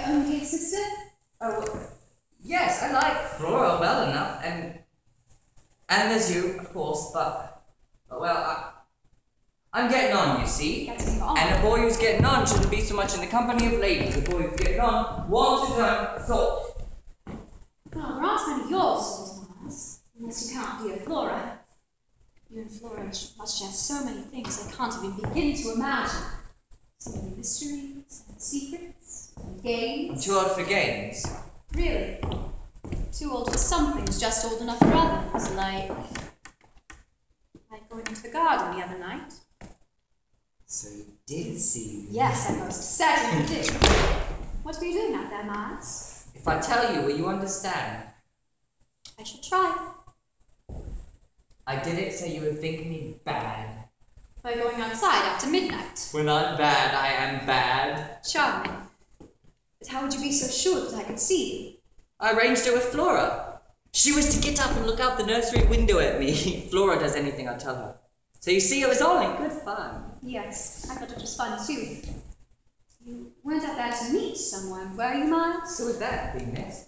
your own dear sister? Oh, yes, I like Flora well enough, and there's you, of course, but well, I'm getting on, you see. Getting on? And a boy who's getting on shouldn't be so much in the company of ladies. A boy who's getting on wants his own thought. Well, there aren't many yours, sort of Miles, unless you can't be a Flora. You and Flora must share so many things I can't even begin to imagine. So many mysteries and secrets and games. I'm too old for games. Really? Too old for some things, just old enough for others, like going into the garden the other night. So you did see me? Yes, I most certainly did. What were you doing out there, Miles? If I tell you, will you understand? I shall try. I did it so you would think me bad. By going outside after midnight. When I'm bad, I am bad. Charming. But how would you be so sure that I could see you? I arranged it with Flora. She was to get up and look out the nursery window at me. Flora does anything I tell her. So you see, it was all in good fun. Yes, I thought it was fun too. You weren't out there to meet someone, were you, Miles? So would that be, miss?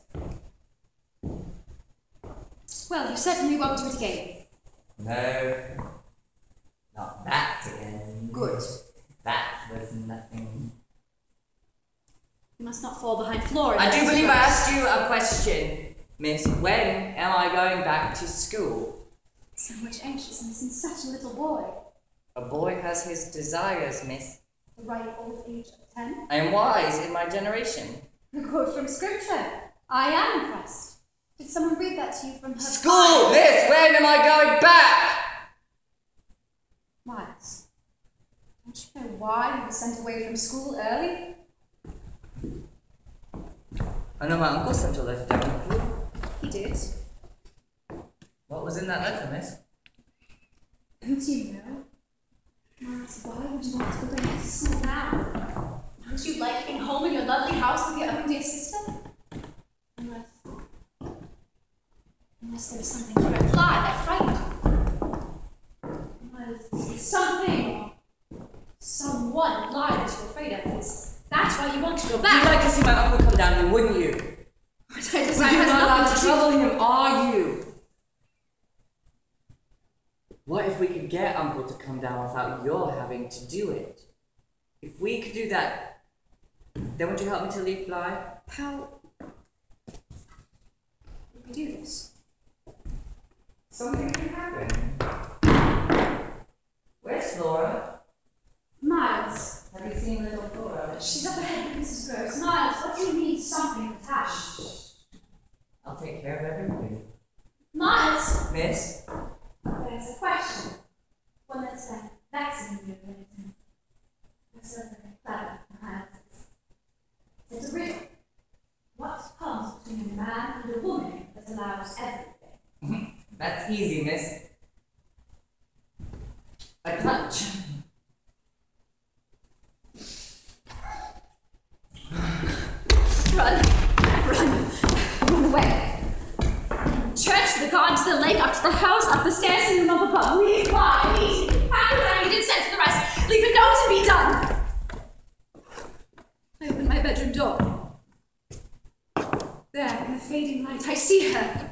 Well, you certainly won't do it again. No. Not that again. Good. That was nothing. You must not fall behind Flora. I do believe I asked you a question, miss. When am I going back to school? So much anxiousness in such a little boy. A boy has his desires, miss. The ripe old age of 10. I am wise in my generation. A quote from scripture. I am impressed. Did someone read that to you from her School, miss! When am I going back? Miles, don't you know why you were sent away from school early? I know my uncle sent a letter down to you. He did. What was in that letter, miss? Don't you know? Miles, why would you want to go back to school now? Don't you like being home in your lovely house with your own dear sister? Unless there was something to reply that frightened you. Miles, something or someone lied that you're afraid of. That's why you want to go back. You'd like to see my uncle come down here, wouldn't you? But You're not allowed to trouble him, are you? What if we could get Uncle to come down without your having to do it? If we could do that, then would you help me to leave Bly? How would we do this? Something can happen. Where's Flora? Miles. Have you seen little Flora? She's up ahead with Mrs. Gross. Miles, what do you need? Something attached. I'll take care of everything. Miles! Miss? There's a question. One that's vexing you a little. That's very clever, Miles. It's a riddle. What comes between a man and a woman that allows everything? That's easy, miss. A touch. Run away. Church, to the garden, to the lake, up to the house, up the stairs, and the room above. We fly, easy. Pack what I needed, send for the rest. Leave a note to be done. I open my bedroom door. There, in the fading light, I see her.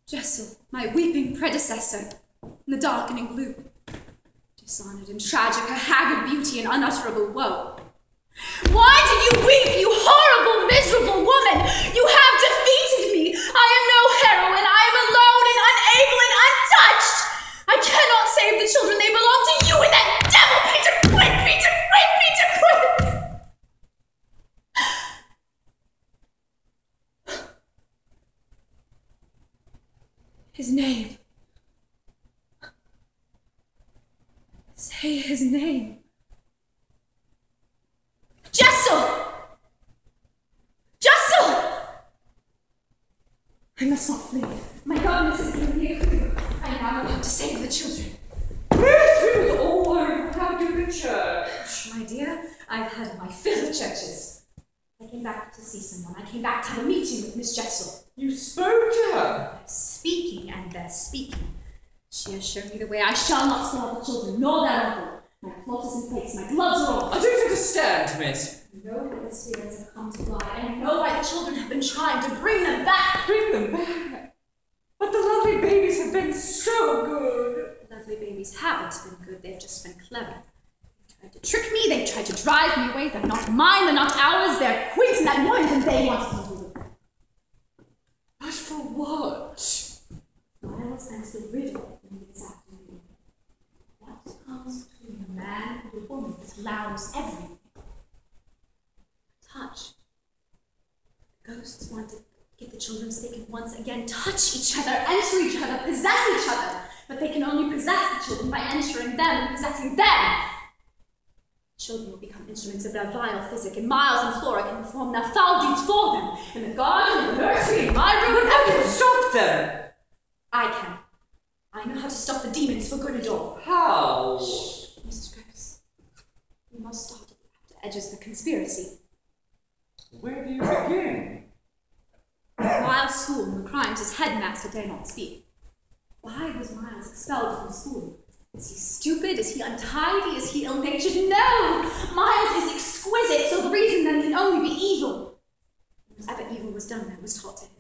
Jessel, my weeping predecessor, in the darkening gloom. Dishonored and tragic, her haggard beauty and unutterable woe. Why do you weep, you horrible, miserable woman? You have defeated me. I am no heroine. I am alone and unable and untouched. I cannot save the children. They belong to you and that devil, Peter Quinn, Peter Quinn, Peter Quinn. His name. Say his name. Jessel! Jessel! I must not flee. My governess is in here too. I now know how to save the children. This is all I have to the church. My dear, I've had my fill of churches. I came back to see someone. I came back to have a meeting with Miss Jessel. You spoke to her? They're speaking and they're speaking. She has shown me the way. I shall not starve the children, nor their uncle. My plot is in place, my gloves are off. I don't understand, miss. No hemispheres have come to lie, and you know why the children have been trying to bring them back. Bring them back? But the lovely babies have been so good. The lovely babies haven't been good, they've just been clever. They've tried to trick me, they've tried to drive me away. They're not mine, they're not ours, they're Quint and that noise, and they want to do it. But for what? Miles answers the riddle in this afternoon. What comes between a man and a woman that allows everything? Touch. The ghosts want to get the children so they can once again touch each other, enter each other, possess each other. But they can only possess the children by entering them and possessing them. Children will become instruments of their vile physic, and Miles and Flora can perform their foul deeds for them. In the garden, in the nursery, in my room, How can you stop them? I can. I know how to stop the demons for good and all. How? Shh, Mrs. Grace. We must start at the edges of the conspiracy. Where do you begin? Miles' school and the crimes his headmaster dare not speak. Why was Miles expelled from school? Is he stupid? Is he untidy? Is he ill-natured? No! Miles is exquisite, so the reason then can only be evil. Whatever evil was done there was taught to him.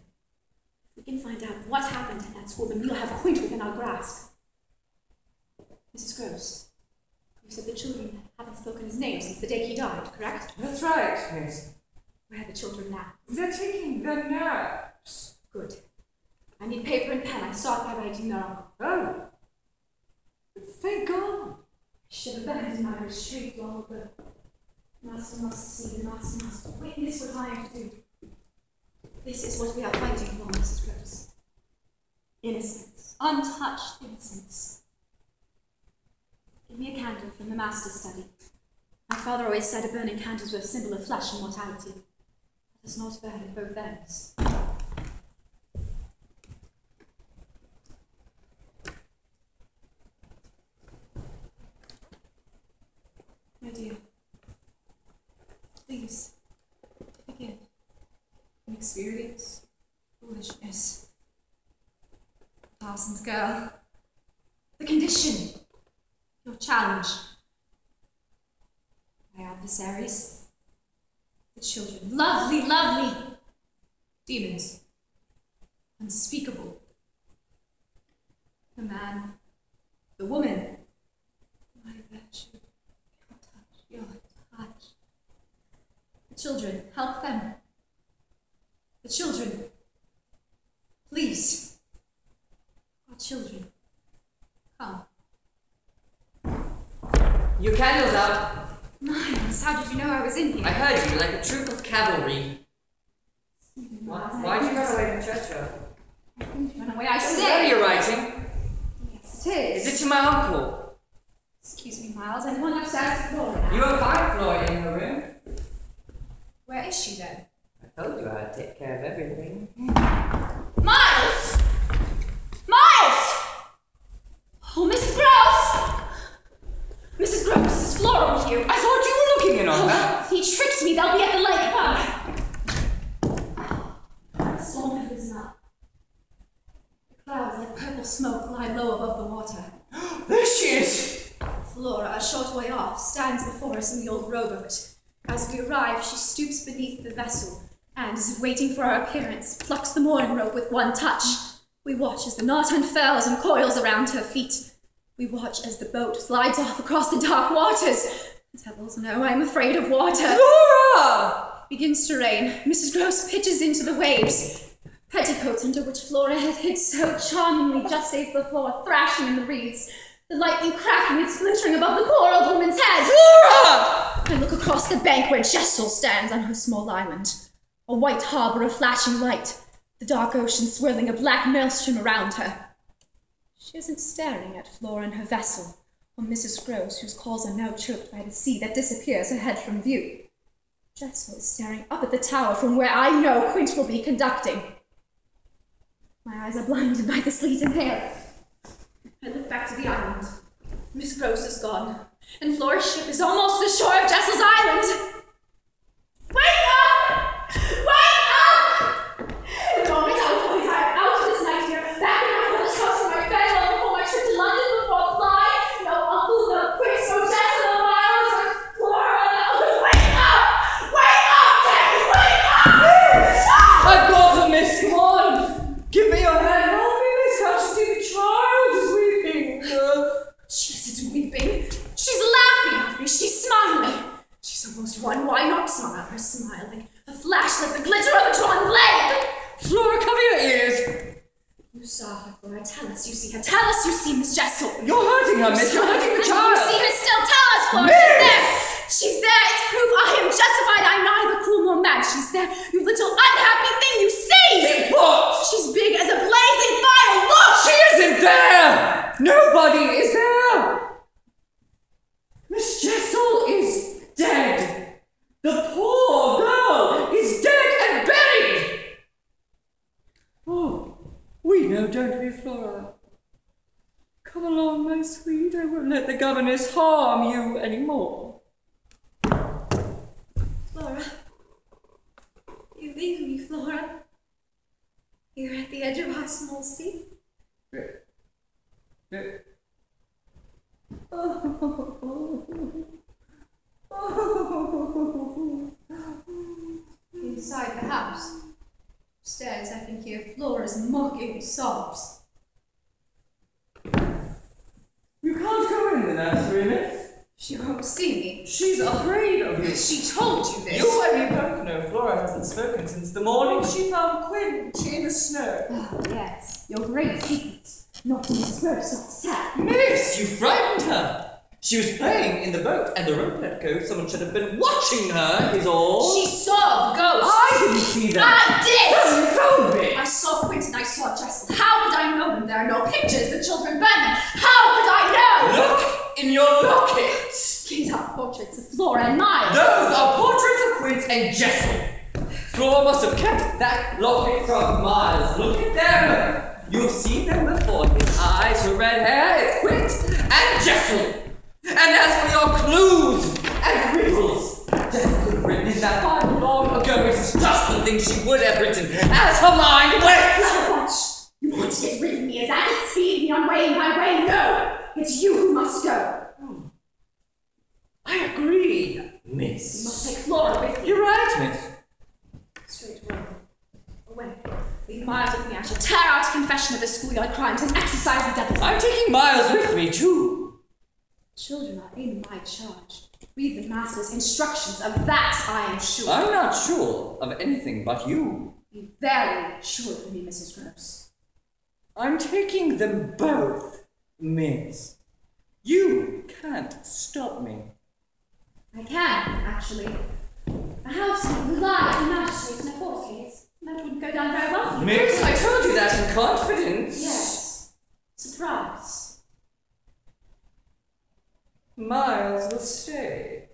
If we can find out what happened in that school, then we'll have Quint within our grasp. Mrs. Gross, you said the children haven't spoken his name since the day he died, correct? That's right, Miss. Where are the children now? They're taking their naps. Good. I need paper and pen. I start by writing their uncle. Oh. Thank God. I should have been my retreat long ago. Master must see, the master must witness what I am to do. This is what we are fighting for, Mrs. Gross. Innocence. Untouched innocence. Give me a candle from the master's study. My father always said a burning candle was a symbol of flesh and mortality. Let us not burn at both ends. My dear, please, begin. Inexperience, foolishness. Parsons girl. The condition. Your challenge. My adversaries. The children. Lovely, lovely. Demons. Unspeakable. The man. The woman. My virtue. Your touch. The children, help them. The children. Please. Our children. Come. Your candle's out. Miles, how did you know I was in here? I heard you like a troop of cavalry. Why'd you run away from Churchill? I didn't run away, I What stayed. are you writing? Yes, it is. Is it to my uncle? Excuse me, Miles, I'm going upstairs to Flora now. You won't find Flora in her room. Where is she then? I told you I'd take care of everything. Miles! Miles! Oh, Mrs. Gross! Mrs. Gross, is Flora with you? I thought you were looking in on her. He tricked me, they'll be at the lake pub. The storm has risen up. The clouds like purple smoke lie low above the water. There she is! Flora, a short way off, stands before us in the old rowboat. As we arrive, she stoops beneath the vessel, and, as if waiting for our appearance, plucks the mooring rope with one touch. We watch as the knot unfurls and coils around her feet. We watch as the boat slides off across the dark waters. Devils know I'm afraid of water. Flora! It begins to rain. Mrs. Gross pitches into the waves. Petticoats under which Flora had hid so charmingly just days before, thrashing in the reeds. The lightning cracking and splintering above the poor old woman's head. Flora! I look across the bank where Jessel stands on her small island. A white harbour of flashing light, the dark ocean swirling a black maelstrom around her. She isn't staring at Flora and her vessel, or Mrs. Gross, whose calls are now choked by the sea that disappears ahead from view. Jessel is staring up at the tower from where I know Quint will be conducting. My eyes are blinded by the sleet and hail. I look back to the island. Miss Gross is gone, and Flora's ship is almost to the shore of Jessel's island. Wake up! Wake up! In the moment I was fully tired out of this nightmare, back in my father's house in my bed, long before my trip to London before fly. No uncle, no Chris, no Jessel, no Miles, or Flora, no. Wake up! Wake up, Teddy! Wake dark smile, her smile like a flash, like the glitter of a drawn blade. Flora, cover your ears. You saw her, Flora. Tell us you see her. Tell us you see Miss Jessel. You're hurting her, Miss. You're hurting the child. You see her still. Tell us, Flora. Miss! She's there. She's there. It's proof I am justified. I'm neither cruel nor mad. She's there. You little unhappy thing. You see. Say what? She's big as a blazing fire. Look. She isn't there. Nobody is there. Miss Jessel is dead. The poor girl is dead and buried. Oh, we know, don't we, Flora? Come along, my sweet. I won't let the governess harm you anymore. Flora. You leave me, Flora. Here at the edge of our small sea. Inside the house. Upstairs, I can hear Flora's mocking sobs. You can't go in the nursery, miss. She won't see me. She's afraid of you. She told you this. You and me both know Flora hasn't spoken since the morning she found Quinch in the snow. Oh, yes. Your great secret. Not to disperse not to tell. Miss, you frightened her. She was playing in the boat and the rope let go. Someone should have been watching her, is all. She saw the ghost. I didn't see them. I did. You told me. I saw Quinton, I saw Jessel. How could I know them? There are no pictures. The children burn them. How could I know? Look in your locket. These are portraits of Flora and Miles. Those are portraits of Quint and Jessel. Flora must have kept that locket from Miles. Look at them. You've seen them before. His eyes, her red hair, it's Quint and Jessel. And as for your clues and riddles, Jessel could have written that file long ago. It's just the thing she would have written as her mind went. So much. You want to get rid of me? Is that it? Speed me on weighing my way? No. It's you who must go. I agree, miss. You must take Flora with you. You're right, miss. Straight away. Away. Leave Miles with me. I shall tear out a confession of his schoolyard crimes and exercise the devil. I'm taking Miles with me, too. Children are in my charge. Read the master's instructions. Of that I am sure. I'm not sure of anything but you. Be very sure of me, Mrs. Gross. I'm taking them both, miss. You can't stop me. I can, actually. A house would lie to the magistrate in a court case. That wouldn't go down very well for you. Miss, I told you that in confidence. Yes. Surprise. Miles will stay.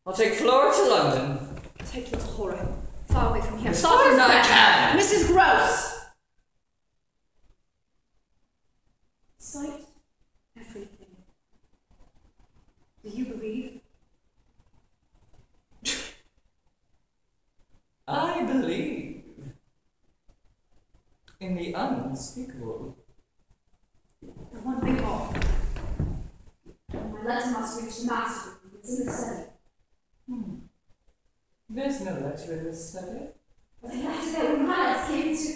I'll take Flora to London. Take little horror. Far away from here. As far as I can. Mrs. Gross! Sight everything. Do you believe? I believe in the unspeakable. And one thing more. My letter must reach the master. It's in the study. There's no letter in this study. But I left it there when Miles came to.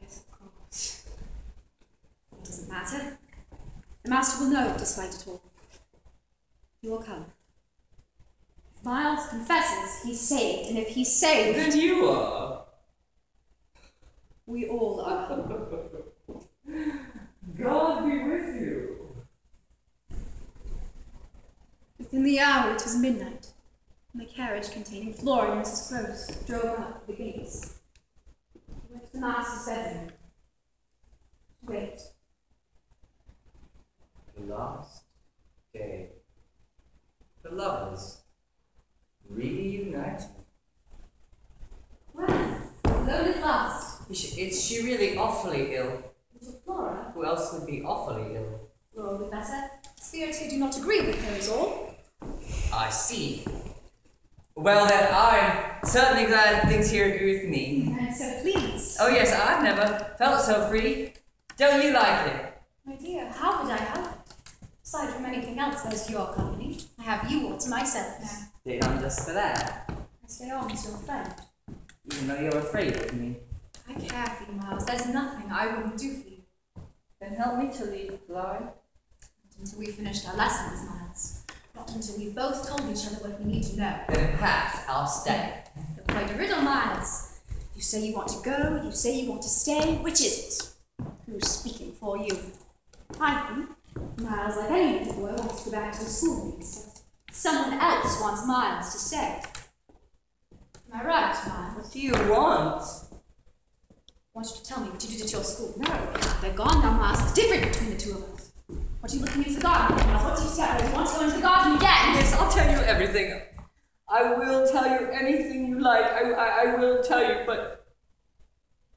Yes, of course. It doesn't matter. The master will know despite it all. He will come. If Miles confesses, he's saved, and if he's saved, Then you are. we all are. God be with you. Within the hour, it was midnight, and the carriage containing Flora and Mrs. Gross drove up to the gates. He went to the master's bedroom. Wait. The last day. The lovers reunited. Well, alone at last. Is she really awfully ill? Little Flora. Who else would be awfully ill? Flora will be better. Spirits here do not agree with her, is all. I see. Well then, I'm certainly glad things here agree with me. I'm so pleased. Oh yes, I've never felt so free. Don't you like it? My dear, how would I have it? Aside from anything else, there's your company. I have you all to myself now. Stay on just for that. I stay on as your friend. Even though you're afraid of me. I care for you, Miles. There's nothing I wouldn't do for you. Then help me to lead, Flora. To Until we finished our lessons, Miles. Not until we've both told each other what we need to know. Then perhaps I'll stay. You're quite a riddle, Miles. You say you want to go, you say you want to stay. Which is it? Who's speaking for you? I think Miles, like any little boy, wants to go back to the school. Someone else wants Miles to stay. Am I right, Miles? What do you want? I want you to tell me what you did at your school. No, they're gone now, Miles. It's different between the two of us. What are you looking into the garden for, Miles? What do you say? Do you want to go into the garden again? Yes, I'll tell you everything. I will tell you anything you like. I will tell you, but...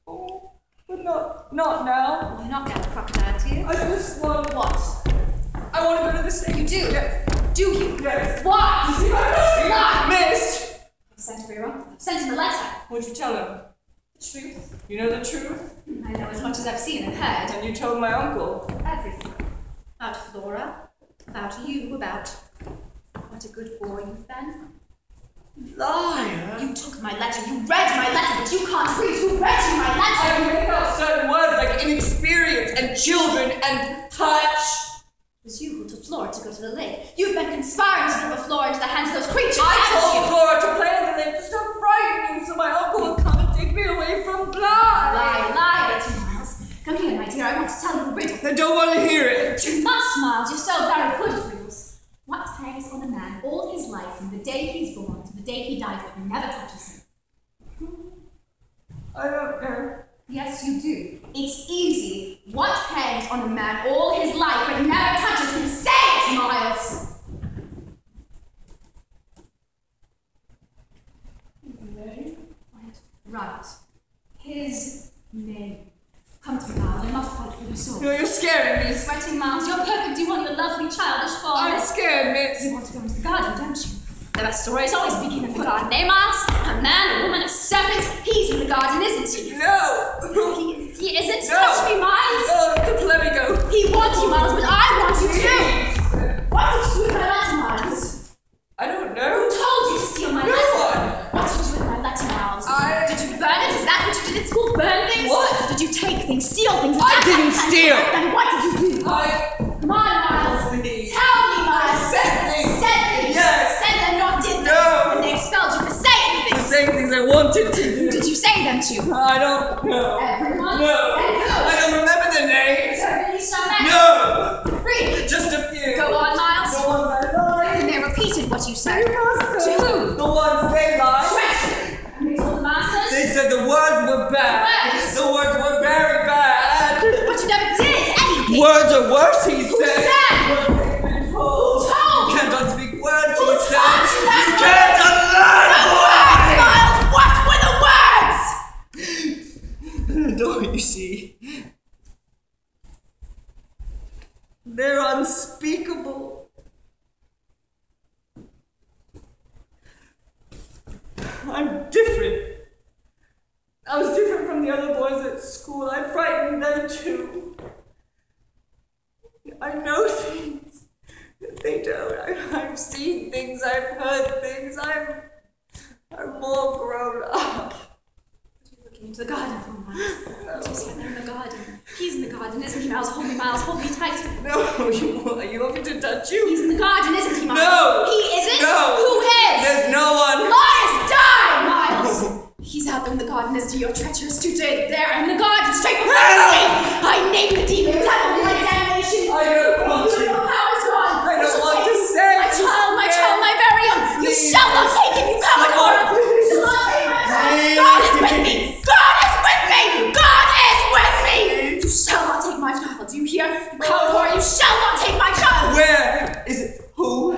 Oh, but not now. Why not get a crocodile tears? I just want... What? I want to go to the state. You do? Yes. Do you? Yes. Why? You see my Why? Miss! I sent for your uncle. I sent him a letter. What'd you tell him? The truth. You know the truth? I know as much as I've seen and heard. And you told my uncle. Everything. About Flora. About you. About... What a good boy you've been. Liar! You took my letter. You read my letter, but you can't read. Who read you my letter? I make out certain words like inexperience and children and touch. It was you who took Flora to go to the lake. You've been conspiring to deliver Flora into the hands of those creatures. I haven't told you? Flora to play in the lake to stop frightening so my uncle would come and take me away from Bly. Lie, Miles. Come here, my dear. I want to tell you a riddle. I don't want to hear it. You must, Miles. You're so very good at riddles. What hangs on a man all his life from the day he's born to the day he dies but never touches him? I don't know. Yes, you do. It's easy. What hangs on a man all his life but never touches him? Say it, Miles! Right. His name. Come to me, Miles. I must fight for your soul. No, you're scaring me. Sweating, Miles. You're perfect. You want your lovely childish form. I'm scared, miss. You want to go into the garden, don't you? The best stories always begin in the garden, eh, Miles? A man, a woman, a serpent. He's in the garden, isn't he? No. He isn't? No. Touch me, Miles. No, let me go. He wants you, Miles, but I want you too. What did you do with my letter, Miles? I don't Who know. told you to steal my No letter? one. What did you do with my letter, Miles? I- Did you burn it? Is that what you did at school? Burn things? What? Did you take things, steal things? I didn't steal. Then what did you do? Come on, Miles. Please. Tell me, Miles. Said things. Said things. Yes. Said them, not did them. No. And they expelled you for saying The things. same things I wanted to Who do. did you say them to? I don't know. Everyone? No. And who? I don't remember the Is names. there really so many? No. Really? Just a few. Go on, Miles. The ones I like. And they repeated what you said. To who? The ones they like. Question. And they told the masters? They said the words were bad. Words? The words were very bad. But you never did anything. Words are worse, he Who said. said? Words they've been told. Who told? You can't unspeak words, Who he told said. you that You can't unlearn Miles, what were the words? The door, you see. They're unspeakable. I'm different. I was different from the other boys at school. I frightened them too. I know things that they don't. I've seen things, I've heard things. I'm more grown up. You're looking into the garden for Miles. You said they're in the garden. He's in the garden, isn't he, Miles? Hold me, Miles. Hold me tight. No, you want me to touch you? He's in the garden, isn't he, Miles? No. He isn't? No. Who is? There's no one. Lies, die, Miles! He's out there in the garden, isn't he? You're treacherous to day there in the garden, straight before me! I name the demon devil, my damnation! I don't want to. Your power's gone! I don't want to Take say. my child, my very own! You Please. shall not take him, you coward Someone, horror! please. You shall not take my child! Please. God is with me! God is with me! God is with me! You shall not take my child, do you hear? You coward horror, you shall not take my child! Where is it? Who?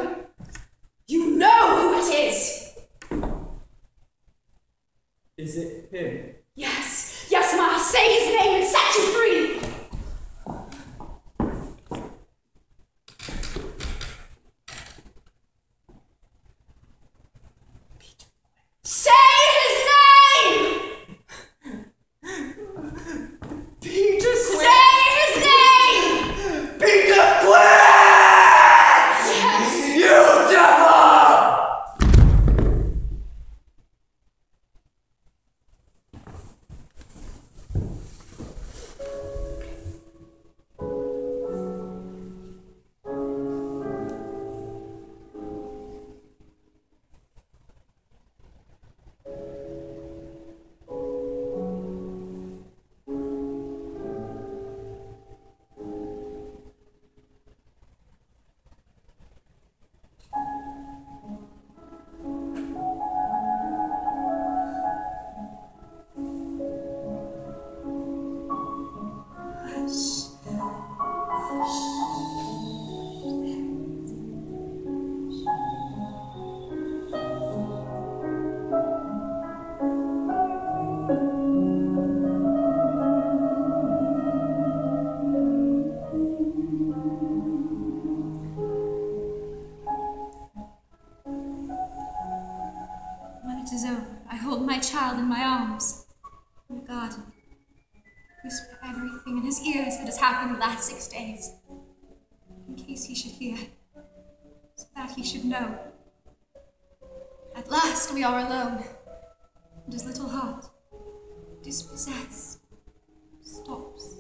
is over, I hold my child in my arms. In the garden. Whisper everything in his ears that has happened the last 6 days. In case he should hear. So that he should know. At last we are alone. And his little heart, dispossessed, stops.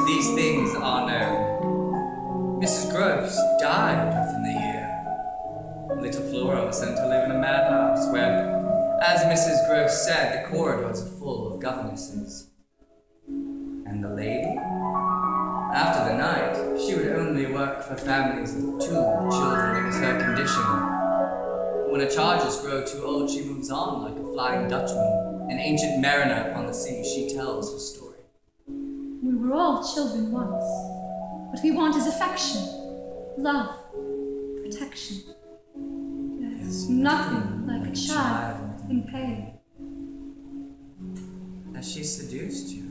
These things are known. Mrs. Gross died within the year. Little Flora was sent to live in a madhouse where, as Mrs. Gross said, the corridors are full of governesses. And the lady? After the night, she would only work for families with 2 children. It was her condition. When her charges grow too old, she moves on like a flying Dutchman, an ancient mariner upon the sea. She tells her story. We were all children once. What we want is affection, love, protection. There's nothing like a child in pain. Has she seduced you?